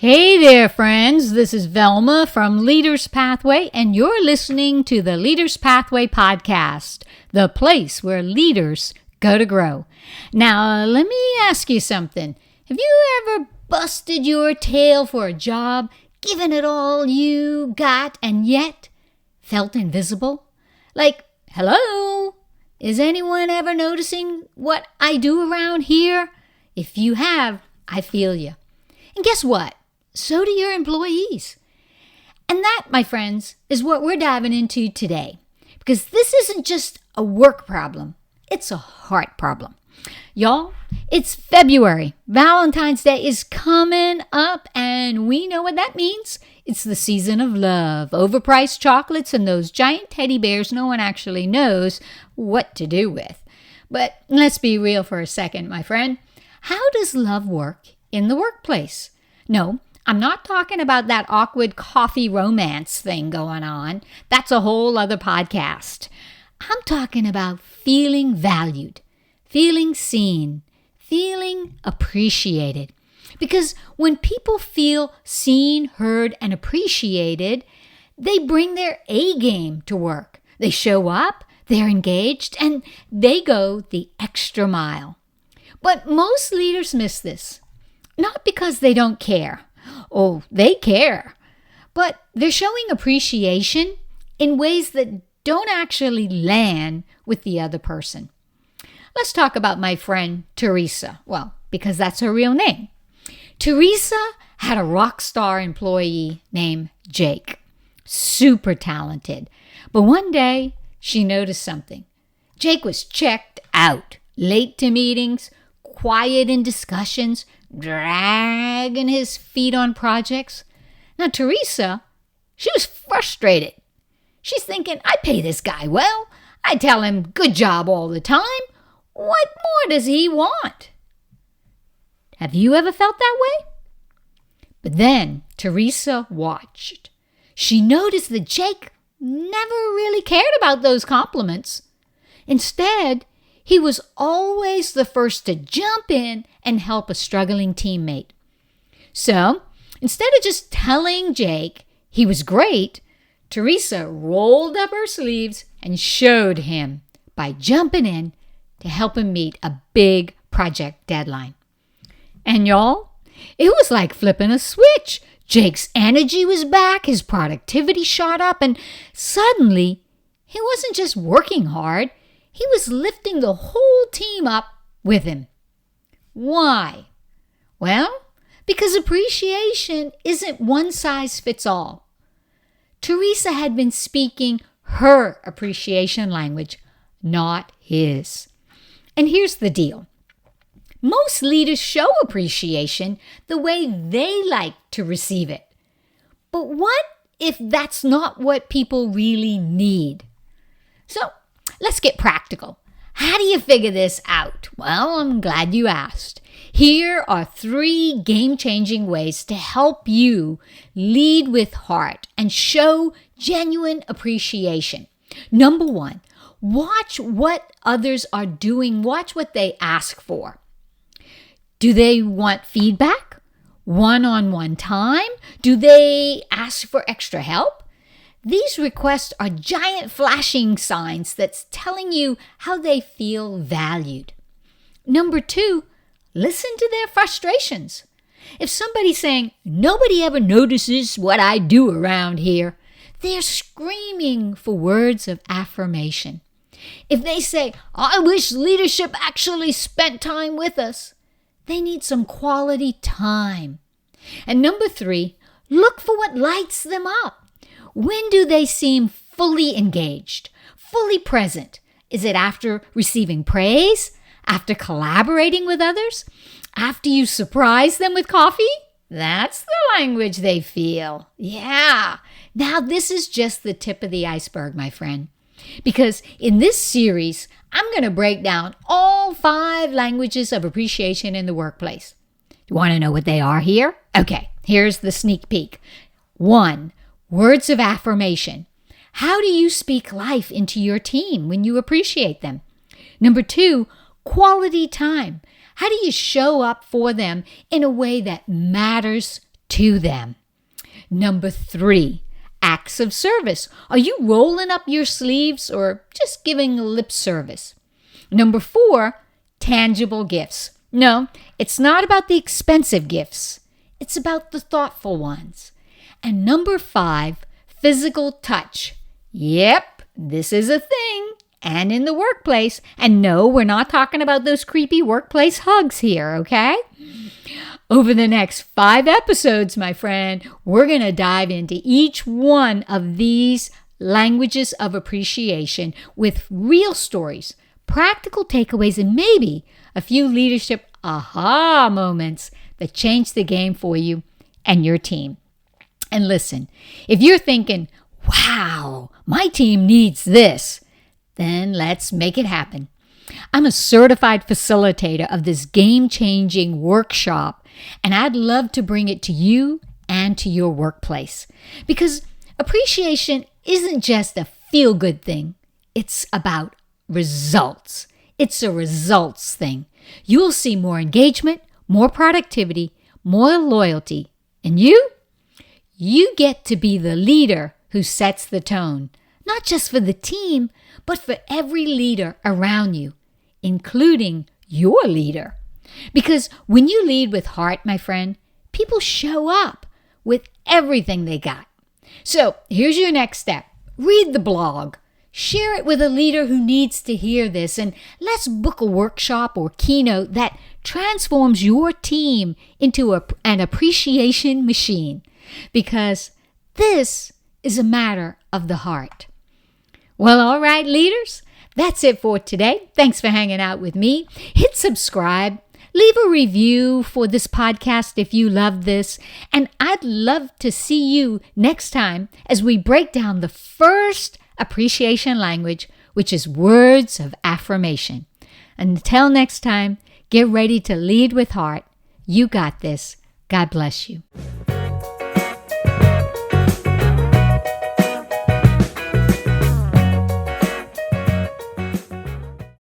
Hey there, friends. This is Velma from Leaders Pathway, and you're listening to the Leaders Pathway podcast, the place where leaders go to grow. Now, let me ask you something. Have you ever busted your tail for a job, given it all you got, and yet felt invisible? Like, hello? Is anyone ever noticing what I do around here? If you have, I feel you. And guess what? So do your employees. And that, my friends, is what we're diving into today. Because this isn't just a work problem. It's a heart problem. Y'all, it's February. Valentine's Day is coming up, and we know what that means. It's the season of love, overpriced chocolates, and those giant teddy bears no one actually knows what to do with. But let's be real for a second, my friend. How does love work in the workplace? No, I'm not talking about that awkward coffee romance thing going on. That's a whole other podcast. I'm talking about feeling valued, feeling seen, feeling appreciated. Because when people feel seen, heard, and appreciated, they bring their A game to work. They show up, they're engaged, and they go the extra mile. But most leaders miss this. Not because they don't care. Oh, they care. But they're showing appreciation in ways that don't actually land with the other person. Let's talk about my friend Teresa. Well, because that's her real name. Teresa had a rock star employee named Jake. Super talented. But one day, she noticed something. Jake was checked out, late to meetings, quiet in discussions, dragging his feet on projects. Now, Teresa, she was frustrated. She's thinking, I pay this guy well. I tell him good job all the time. What more does he want? Have you ever felt that way? But then Teresa watched. She noticed that Jake never really cared about those compliments. Instead, he was always the first to jump in and help a struggling teammate. So, instead of just telling Jake he was great, Teresa rolled up her sleeves and showed him by jumping in to help him meet a big project deadline. And y'all, it was like flipping a switch. Jake's energy was back, his productivity shot up, and suddenly he wasn't just working hard, he was lifting the whole team up with him. Why? Well, because appreciation isn't one size fits all. Teresa had been speaking her appreciation language, not his. And here's the deal. Most leaders show appreciation the way they like to receive it. But what if that's not what people really need? So, let's get practical. How do you figure this out? Well, I'm glad you asked. Here are 3 game-changing ways to help you lead with heart and show genuine appreciation. Number 1, watch what others are doing. Watch what they ask for. Do they want feedback? One-on-one time? Do they ask for extra help? These requests are giant flashing signs that's telling you how they feel valued. Number 2, listen to their frustrations. If somebody's saying, nobody ever notices what I do around here, they're screaming for words of affirmation. If they say, I wish leadership actually spent time with us, they need some quality time. And number 3, look for what lights them up. When do they seem fully engaged, fully present? Is it after receiving praise? After collaborating with others? After you surprise them with coffee? That's the language they feel. Yeah. Now, this is just the tip of the iceberg, my friend. Because in this series, I'm going to break down all 5 languages of appreciation in the workplace. You want to know what they are here? Okay, here's the sneak peek. 1, words of affirmation. How do you speak life into your team when you appreciate them? Number 2, quality time. How do you show up for them in a way that matters to them. Number 3, acts of service. Are you rolling up your sleeves or just giving lip service? Number 4, tangible gifts. No, it's not about the expensive gifts. It's about the thoughtful ones. And number 5, physical touch. Yep, this is a thing. And in the workplace. And no, we're not talking about those creepy workplace hugs here, okay? Over the next 5 episodes, my friend, we're going to dive into each one of these languages of appreciation with real stories, practical takeaways, and maybe a few leadership aha moments that change the game for you and your team. And listen, if you're thinking, wow, my team needs this, then let's make it happen. I'm a certified facilitator of this game-changing workshop, and I'd love to bring it to you and to your workplace. Because appreciation isn't just a feel-good thing. It's about results. It's a results thing. You'll see more engagement, more productivity, more loyalty. And you get to be the leader who sets the tone, not just for the team, but for every leader around you, including your leader. Because when you lead with heart, my friend, people show up with everything they got. So here's your next step. Read the blog. Share it with a leader who needs to hear this, and let's book a workshop or keynote that transforms your team into an appreciation machine, because this is a matter of the heart. Well, all right, leaders, that's it for today. Thanks for hanging out with me. Hit subscribe. Leave a review for this podcast if you love this. And I'd love to see you next time as we break down the first appreciation language, which is words of affirmation. Until next time, get ready to lead with heart. You got this. God bless you.